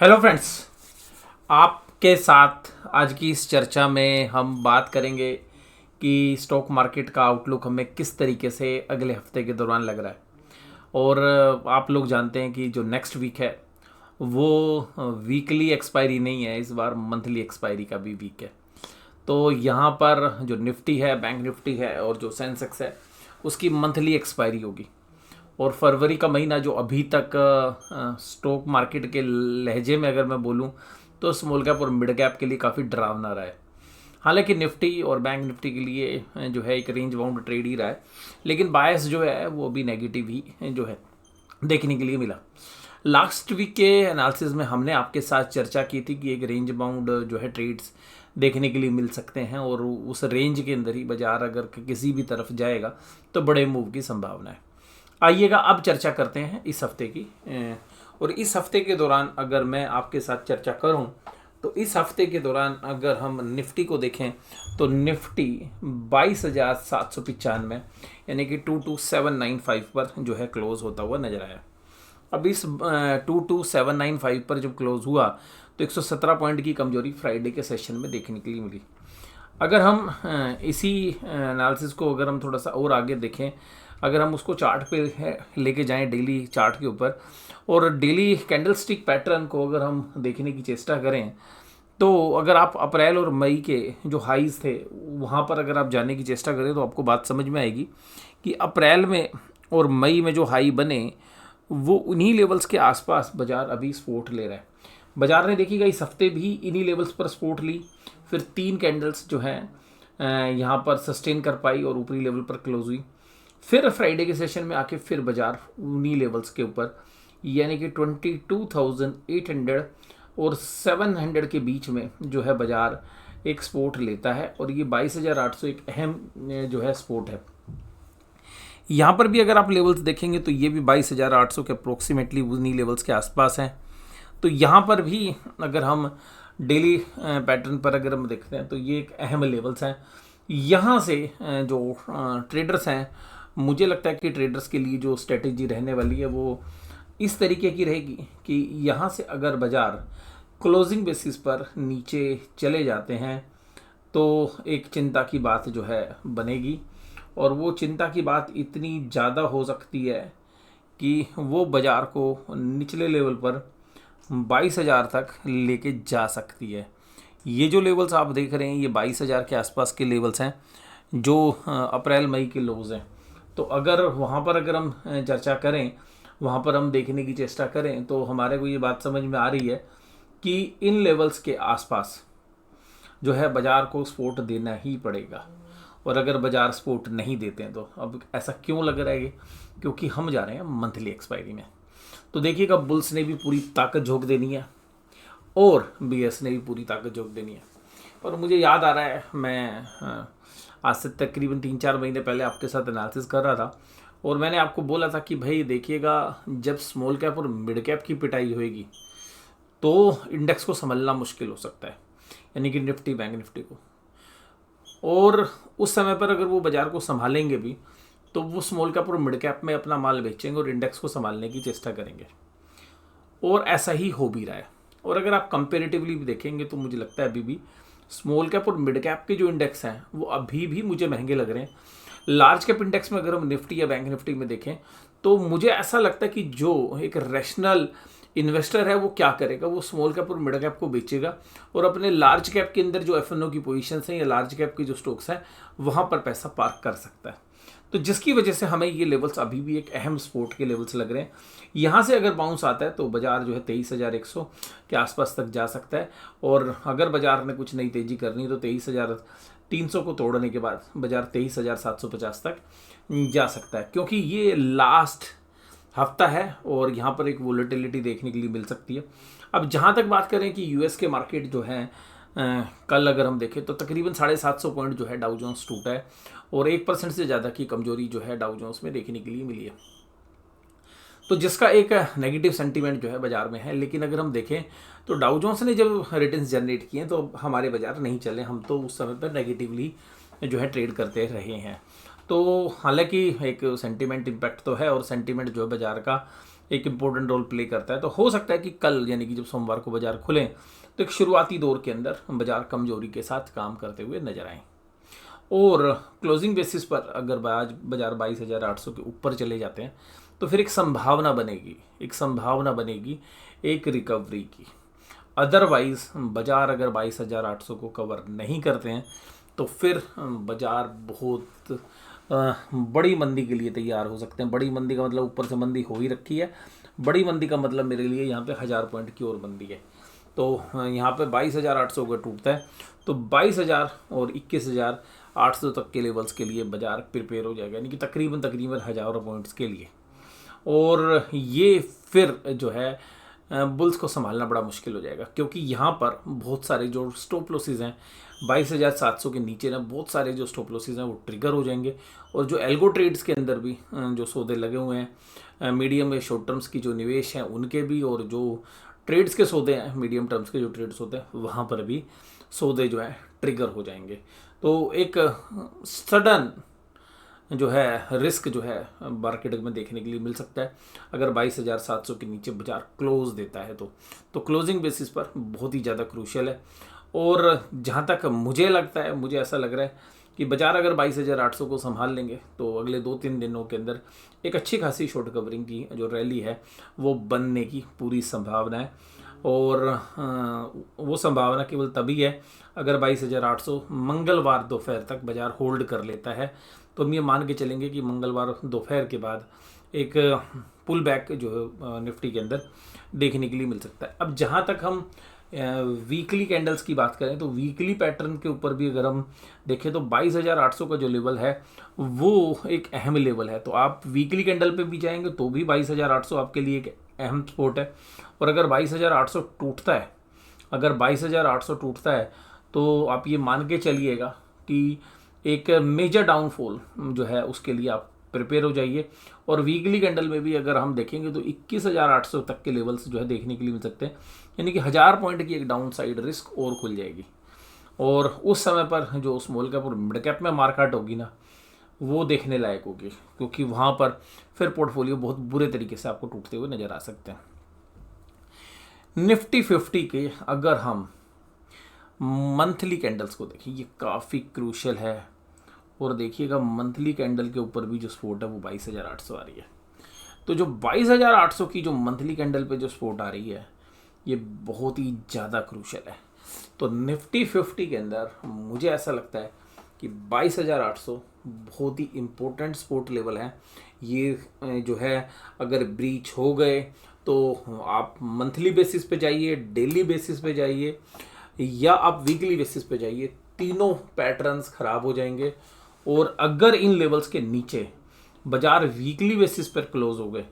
Hello friends, आपके साथ आज की इस चर्चा में हम बात करेंगे कि स्टॉक मार्केट का आउटलुक हमें किस तरीके से अगले हफ्ते के दौरान लग रहा है। और आप लोग जानते हैं कि जो नेक्स्ट वीक है वो वीकली एक्सपायरी नहीं है, इस बार मंथली एक्सपायरी का भी वीक है। तो यहाँ पर जो निफ्टी है, बैंक निफ्टी है और जो सेंसेक्स है उसकी मंथली एक्सपायरी होगी। और फरवरी का महीना जो अभी तक स्टॉक मार्केट के लहजे में अगर मैं बोलूं तो स्मॉल कैप और मिड कैप के लिए काफ़ी डरावना रहा है। हालांकि निफ्टी और बैंक निफ्टी के लिए जो है एक रेंज बाउंड ट्रेड ही रहा है, लेकिन बायस जो है वो भी नेगेटिव ही जो है देखने के लिए मिला। लास्ट वीक के एनालिसिस में हमने आपके साथ चर्चा की थी कि एक रेंज बाउंड जो है ट्रेड्स देखने के लिए मिल सकते हैं और उस रेंज के अंदर ही बाजार अगर किसी भी तरफ जाएगा तो बड़े मूव की संभावना है। आइएगा अब चर्चा करते हैं इस हफ्ते की। और इस हफ्ते के दौरान अगर मैं आपके साथ चर्चा करूं तो इस हफ्ते के दौरान अगर हम निफ्टी को देखें तो निफ्टी 22,795 यानी कि 22795 पर जो है क्लोज होता हुआ नजर आया। अब इस 22795 पर जब क्लोज हुआ तो 117 पॉइंट की कमजोरी फ्राइडे के सेशन में देखने के लिए मिली। अगर हम इसी एनालिसिस को अगर हम थोड़ा सा और आगे देखें, अगर हम उसको चार्ट पे लेके जाएं डेली चार्ट के ऊपर और डेली कैंडल स्टिक पैटर्न को अगर हम देखने की चेष्टा करें तो अगर आप अप्रैल और मई के जो हाईज थे वहाँ पर अगर आप जाने की चेष्टा करें तो आपको बात समझ में आएगी कि अप्रैल में और मई में जो हाई बने वो उन्हीं लेवल्स के आसपास बाजार अभी सपोर्ट ले रहा है। बाजार ने देखिएगा इस हफ्ते भी इन्हीं लेवल्स पर सपोर्ट ली, फिर 3 कैंडल्स जो हैं यहाँ पर सस्टेन कर पाई और ऊपरी लेवल पर क्लोज हुई। फिर फ्राइडे के सेशन में आके फिर बाजार उन्हीं लेवल्स के ऊपर यानी कि 22,800 और 700 के बीच में जो है बाजार एक सपोर्ट लेता है और ये 22,800 एक अहम जो है सपोर्ट है। यहाँ पर भी अगर आप लेवल्स देखेंगे तो ये भी 22,800 के अप्रोक्सीमेटली उन्हीं लेवल्स के आसपास हैं। तो यहाँ पर भी अगर हम डेली पैटर्न पर अगर हम देखते हैं तो ये एक अहम लेवल्स हैं। यहाँ से जो ट्रेडर्स हैं, मुझे लगता है कि ट्रेडर्स के लिए जो स्ट्रेटेजी रहने वाली है वो इस तरीके की रहेगी कि यहाँ से अगर बाजार क्लोजिंग बेसिस पर नीचे चले जाते हैं तो एक चिंता की बात जो है बनेगी और वो चिंता की बात इतनी ज़्यादा हो सकती है कि वो बाजार को निचले लेवल पर 22,000 तक लेके जा सकती है। ये जो लेवल्स आप देख रहे हैं ये 22,000 के आसपास के लेवल्स हैं जो अप्रैल मई के लोज हैं। तो अगर वहाँ पर अगर हम चर्चा करें, वहाँ पर हम देखने की चेष्टा करें तो हमारे को ये बात समझ में आ रही है कि इन लेवल्स के आसपास जो है बाजार को सपोर्ट देना ही पड़ेगा। और अगर बाजार सपोर्ट नहीं देते हैं तो अब ऐसा क्यों लग रहा है क्योंकि हम जा रहे हैं मंथली एक्सपायरी में। तो देखिएगा बुल्स ने भी पूरी ताकत झोंक देनी है और बीएस ने भी पूरी ताकत झोंक देनी है। और मुझे याद आ रहा है मैं आज से तकरीबन 3-4 महीने पहले आपके साथ एनालिसिस कर रहा था और मैंने आपको बोला था कि भाई देखिएगा जब स्मॉल कैप और मिड कैप की पिटाई होएगी तो इंडेक्स को संभलना मुश्किल हो सकता है, यानी कि निफ्टी बैंक निफ्टी को। और उस समय पर अगर वो बाजार को संभालेंगे भी तो वो स्मॉल कैप और मिड कैप में अपना माल बेचेंगे और इंडेक्स को संभालने की चेष्टा करेंगे और ऐसा ही हो भी रहा है। और अगर आप कंपेरेटिवली भी देखेंगे तो मुझे लगता है अभी भी स्मॉल कैप और मिड कैप के जो इंडेक्स हैं वो अभी भी मुझे महंगे लग रहे हैं। लार्ज कैप इंडेक्स में अगर हम निफ्टी या बैंक निफ्टी में देखें तो मुझे ऐसा लगता है कि जो एक रैशनल इन्वेस्टर है वो क्या करेगा, वो स्मॉल कैप और मिड कैप को बेचेगा और अपने लार्ज कैप के अंदर जो एफएनओ की पोजीशंस हैं या लार्ज कैप के जो स्टॉक्स हैं वहाँ पर पैसा पार्क कर सकता है। तो जिसकी वजह से हमें ये लेवल्स अभी भी एक अहम सपोर्ट के लेवल्स लग रहे हैं। यहाँ से अगर बाउंस आता है तो बाजार जो है 23,100 के आसपास तक जा सकता है और अगर बाजार ने कुछ नई तेजी करनी तो 23,300 को तोड़ने के बाद बाजार 23,750 तक जा सकता है, क्योंकि ये लास्ट हफ्ता है और यहाँ पर एक वोलेटिलिटी देखने के लिए मिल सकती है। अब जहाँ तक बात करें कि यूएस के मार्केट जो है कल अगर हम देखें तो तकरीबन 750 पॉइंट जो है डाउ जोन्स टूटा है और 1% से ज़्यादा की कमजोरी जो है डाउ जोन्स में देखने के लिए मिली है, तो जिसका एक नेगेटिव सेंटीमेंट जो है बाजार में है। लेकिन अगर हम देखें तो डाउ जोन्स ने जब रिटर्न्स जनरेट किए तो हमारे बाजार नहीं चले, हम तो उस समय पर नेगेटिवली जो है ट्रेड करते रहे हैं। तो हालांकि एक सेंटीमेंट इम्पैक्ट तो है और सेंटीमेंट जो है बाजार का एक इम्पोर्टेंट रोल प्ले करता है। तो हो सकता है कि कल यानी कि जब सोमवार को बाजार खुलें तो एक शुरुआती दौर के अंदर बाजार कमजोरी के साथ काम करते हुए नजर आए। और क्लोजिंग बेसिस पर अगर आज बाजार 22,800 के ऊपर चले जाते हैं तो फिर एक संभावना बनेगी एक रिकवरी की। अदरवाइज बाजार अगर 22,800 को कवर नहीं करते हैं तो फिर बाजार बहुत बड़ी मंदी के लिए तैयार हो सकते हैं। बड़ी मंदी का मतलब ऊपर से मंदी हो ही रखी है, बड़ी मंदी का मतलब मेरे लिए यहाँ पे 1000 पॉइंट की और मंदी है। तो यहाँ पे 22,800 का टूटता है तो 22,000 और 21,800 तक के लेवल्स के लिए बाजार प्रिपेयर हो जाएगा, यानी कि तकरीबन 1000 पॉइंट्स के लिए। और ये फिर जो है बुल्स को संभालना बड़ा मुश्किल हो जाएगा, क्योंकि यहाँ पर बहुत सारे जो स्टॉप लॉसेस हैं 22,700 के नीचे ना बहुत सारे जो स्टॉप लॉसेस हैं वो ट्रिगर हो जाएंगे। और जो एल्गो ट्रेड्स के अंदर भी जो सौदे लगे हुए हैं मीडियम या शॉर्ट टर्म्स की जो निवेश हैं उनके भी, और जो ट्रेड्स के सौदे हैं मीडियम टर्म्स के जो ट्रेड्स होते हैं वहाँ पर भी सौदे जो है ट्रिगर हो जाएंगे। तो एक सडन जो है रिस्क जो है मार्केट में देखने के लिए मिल सकता है अगर 22,700 के नीचे बाजार क्लोज देता है तो क्लोजिंग बेसिस पर बहुत ही ज़्यादा क्रूशियल है। और जहाँ तक मुझे लगता है, मुझे ऐसा लग रहा है कि बाजार अगर 22,800 को संभाल लेंगे तो अगले 2-3 दिनों के अंदर एक अच्छी खासी शॉर्ट कवरिंग की जो रैली है वो बनने की पूरी संभावना है। और वो संभावना केवल तभी है अगर 22,800 मंगलवार दोपहर तक बाजार होल्ड कर लेता है। तो हम ये मान के चलेंगे कि मंगलवार दोपहर के बाद एक पुल बैक जो निफ्टी के अंदर देखने के लिए मिल सकता है। अब जहाँ तक हम वीकली कैंडल्स की बात करें तो वीकली पैटर्न के ऊपर भी अगर हम देखें तो 22,800 का जो लेवल है वो एक अहम लेवल है। तो आप वीकली कैंडल पे भी जाएंगे तो भी 22,800 आपके लिए एक अहम सपोर्ट है। और अगर 22,800 टूटता है तो आप ये मान के चलिएगा कि एक मेजर डाउनफॉल जो है उसके लिए आप प्रिपेयर हो जाइए। और वीकली कैंडल में भी अगर हम देखेंगे तो 21,800 तक के लेवल्स जो है देखने के लिए मिल सकते हैं, यानी कि 1000 पॉइंट की एक डाउन साइड रिस्क और खुल जाएगी। और उस समय पर जो स्मॉल कैप और मिड कैप में मार्केट होगी ना वो देखने लायक होगी, क्योंकि वहाँ पर फिर पोर्टफोलियो बहुत बुरे तरीके से आपको टूटते हुए नज़र आ सकते हैं। निफ्टी 50 के अगर हम मंथली कैंडल्स को देखें, ये काफ़ी क्रूशियल है। और देखिएगा मंथली कैंडल के ऊपर भी जो सपोर्ट है वो 22,800 आ रही है। तो जो 22,800 की जो मंथली कैंडल पे जो सपोर्ट आ रही है ये बहुत ही ज़्यादा क्रूशियल है। तो निफ्टी 50 के अंदर मुझे ऐसा लगता है कि 22,800 बहुत ही इम्पोर्टेंट सपोर्ट लेवल है। ये जो है अगर ब्रीच हो गए तो आप मंथली बेसिस पे जाइए, डेली बेसिस पे जाइए या आप वीकली बेसिस पे जाइए, तीनों पैटर्न्स खराब हो जाएंगे। और अगर इन लेवल्स के नीचे बाजार वीकली बेसिस पर क्लोज हो गए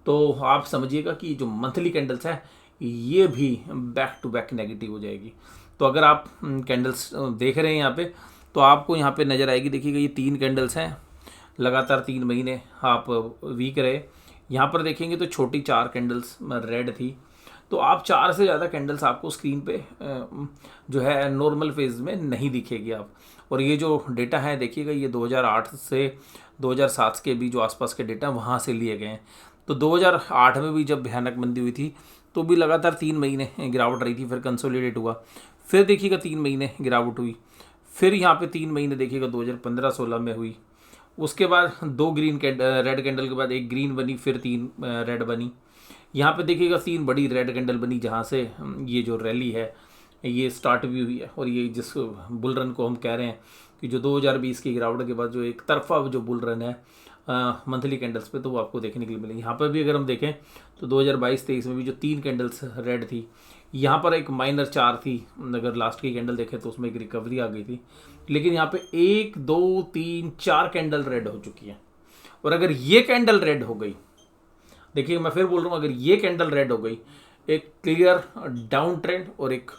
तो आप समझिएगा कि जो मंथली कैंडल्स है ये भी बैक टू बैक नेगेटिव हो जाएगी। तो अगर आप कैंडल्स देख रहे हैं यहाँ पे तो आपको यहाँ पे नज़र आएगी, देखिएगा ये 3 कैंडल्स हैं, लगातार 3 महीने आप वीक रहे। यहाँ पर देखेंगे तो छोटी 4 कैंडल्स रेड थी। तो आप 4 से ज़्यादा कैंडल्स आपको स्क्रीन पे जो है नॉर्मल फेज में नहीं दिखेगी आप। और ये जो डेटा है देखिएगा ये 2008 से 2007 के भी जो आसपास के डेटा वहाँ से लिए गए हैं। तो 2008 में भी जब भयानक मंदी हुई थी तो भी लगातार 3 महीने गिरावट रही थी, फिर कंसोलिडेट हुआ, फिर देखिएगा 3 महीने गिरावट हुई, फिर यहाँ पे 3 महीने देखिएगा 2015-16 में हुई। उसके बाद 2 रेड कैंडल के बाद 1 ग्रीन बनी, फिर 3 रेड बनी। यहाँ पे देखिएगा 3 बड़ी रेड कैंडल बनी जहाँ से ये जो रैली है ये स्टार्ट भी हुई है। और ये जिस बुल रन को हम कह रहे हैं कि जो 2020 की गिरावट के बाद जो एक तरफा जो बुल रन है मंथली कैंडल्स पे, तो वो आपको देखने के लिए मिलेगी। यहाँ पर भी अगर हम देखें तो 2022-23 में भी जो 3 कैंडल्स रेड थी, यहाँ पर एक माइनर 4 थी, अगर लास्ट की कैंडल देखें तो उसमें एक रिकवरी आ गई थी, लेकिन यहाँ पे 1 2 3 4 कैंडल रेड हो चुकी है। और अगर ये कैंडल रेड हो गई, देखिए मैं फिर बोल रहा हूँ, अगर ये कैंडल रेड हो गई, एक क्लियर डाउन ट्रेंड और एक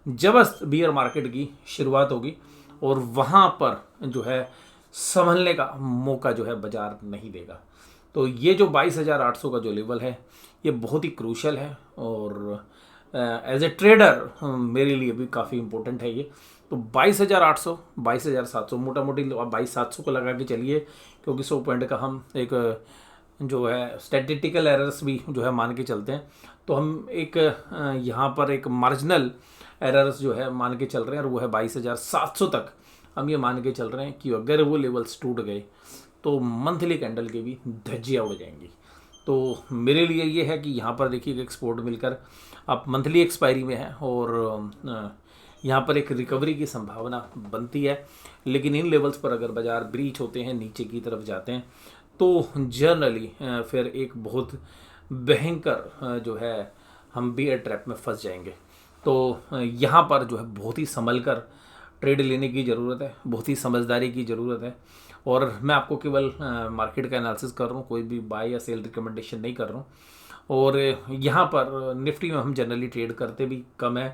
जबरदस्त बियर मार्केट की शुरुआत होगी। और वहाँ पर जो है संभलने का मौका जो है बाजार नहीं देगा। तो ये जो 22,800 का जो लेवल है ये बहुत ही क्रूशियल है और एज ए ट्रेडर मेरे लिए भी काफ़ी इंपॉर्टेंट है ये। तो 22,800 22,700 मोटा मोटी 22,700 को लगा के चलिए, क्योंकि 100 पॉइंट का हम एक जो है स्टैटिस्टिकल एरर्स भी जो है मान के चलते हैं, तो हम एक यहाँ पर एक मार्जिनल एरर्स जो है मान के चल रहे हैं, और वो है 22,700 तक हम ये मान के चल रहे हैं कि अगर वो लेवल्स टूट गए तो मंथली कैंडल के भी धज्जियाँ उड़ जाएंगी। तो मेरे लिए ये है कि यहाँ पर देखिए एक्सपोर्ट मिलकर आप मंथली एक्सपायरी में है, और यहाँ पर एक रिकवरी की संभावना बनती है। लेकिन इन लेवल्स पर अगर बाज़ार ब्रीच होते हैं, नीचे की तरफ जाते हैं, तो जनरली फिर एक बहुत भयंकर जो है हम बियर ट्रैप में फंस जाएंगे। तो यहाँ पर जो है बहुत ही संभल कर ट्रेड लेने की ज़रूरत है, बहुत ही समझदारी की ज़रूरत है। और मैं आपको केवल मार्केट का एनालिसिस कर रहा हूँ, कोई भी बाय या सेल रिकमेंडेशन नहीं कर रहा हूँ। और यहाँ पर निफ्टी में हम जनरली ट्रेड करते भी कम है,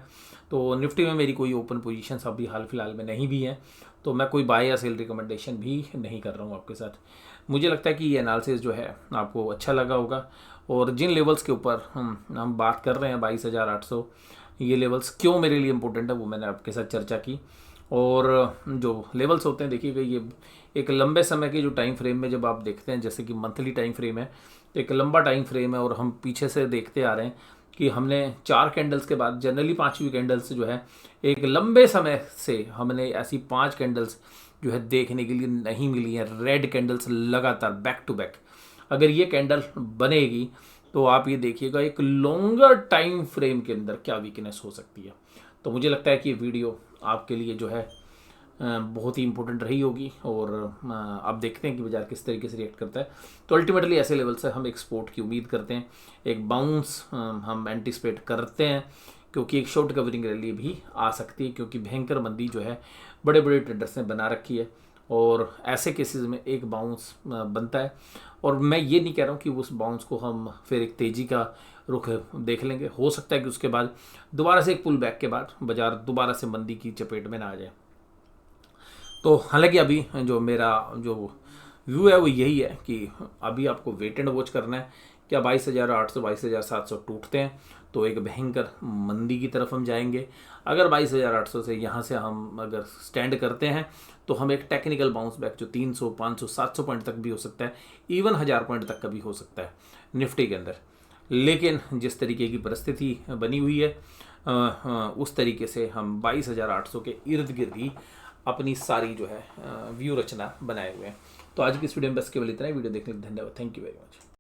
तो निफ्टी में मेरी कोई ओपन पोजीशन अभी हाल फिलहाल में नहीं भी है, तो मैं कोई बाय या सेल रिकमेंडेशन भी नहीं कर रहा हूँ आपके साथ। मुझे लगता है कि ये एनालिसिस जो है आपको अच्छा लगा होगा। और जिन लेवल्स के ऊपर हम बात कर रहे हैं 22,800, ये लेवल्स क्यों मेरे लिए इम्पोर्टेंट है वो मैंने आपके साथ चर्चा की। और जो लेवल्स होते हैं देखिएगा, ये एक लंबे समय के जो टाइम फ्रेम में जब आप देखते हैं, जैसे कि मंथली टाइम फ्रेम है, एक लंबा टाइम फ्रेम है, और हम पीछे से देखते आ रहे हैं कि हमने 4 कैंडल्स के बाद जनरली 5वीं कैंडल्स जो है एक लंबे समय से हमने ऐसी 5 कैंडल्स जो है देखने के लिए नहीं मिली हैं, रेड कैंडल्स लगातार बैक टू बैक। अगर ये कैंडल बनेगी तो आप ये देखिएगा एक लॉन्गर टाइम फ्रेम के अंदर क्या वीकनेस हो सकती है। तो मुझे लगता है कि ये वीडियो आपके लिए जो है बहुत ही इंपॉर्टेंट रही होगी, और आप देखते हैं कि बाजार किस तरीके से रिएक्ट करता है। तो अल्टीमेटली ऐसे लेवल से हम एक्सपोर्ट की उम्मीद करते हैं, एक बाउंस हम एंटिसिपेट करते हैं, क्योंकि एक शॉर्ट कवरिंग रैली भी आ सकती है, क्योंकि भयंकर मंदी जो है बड़े बड़े ट्रेडर्स ने बना रखी है, और ऐसे केसेस में एक बाउंस बनता है। और मैं ये नहीं कह रहा हूँ कि उस बाउंस को हम फिर एक तेज़ी का रुख देख लेंगे, हो सकता है कि उसके बाद दोबारा से एक पुल बैक के बाद बाजार दोबारा से मंदी की चपेट में ना आ जाए। तो हालांकि अभी जो मेरा जो व्यू है वो यही है कि अभी आपको वेट एंड वॉच करना है। क्या 22,800 22,700 टूटते हैं तो एक भयंकर मंदी की तरफ हम जाएंगे। अगर 22,800 से यहाँ से हम अगर स्टैंड करते हैं तो हम एक टेक्निकल बाउंस बैक जो 300 500 700 पॉइंट तक भी हो सकता है, इवन 1000 पॉइंट तक का भी हो सकता है निफ्टी के अंदर। लेकिन जिस तरीके की परिस्थिति बनी हुई है उस तरीके से हम 22,800 के इर्द गिर्द ही अपनी सारी जो है व्यू रचना बनाए हुए हैं। तो आज की इस वीडियो में बस केवल इतना ही। वीडियो देखने के लिए धन्यवाद। Thank you very much.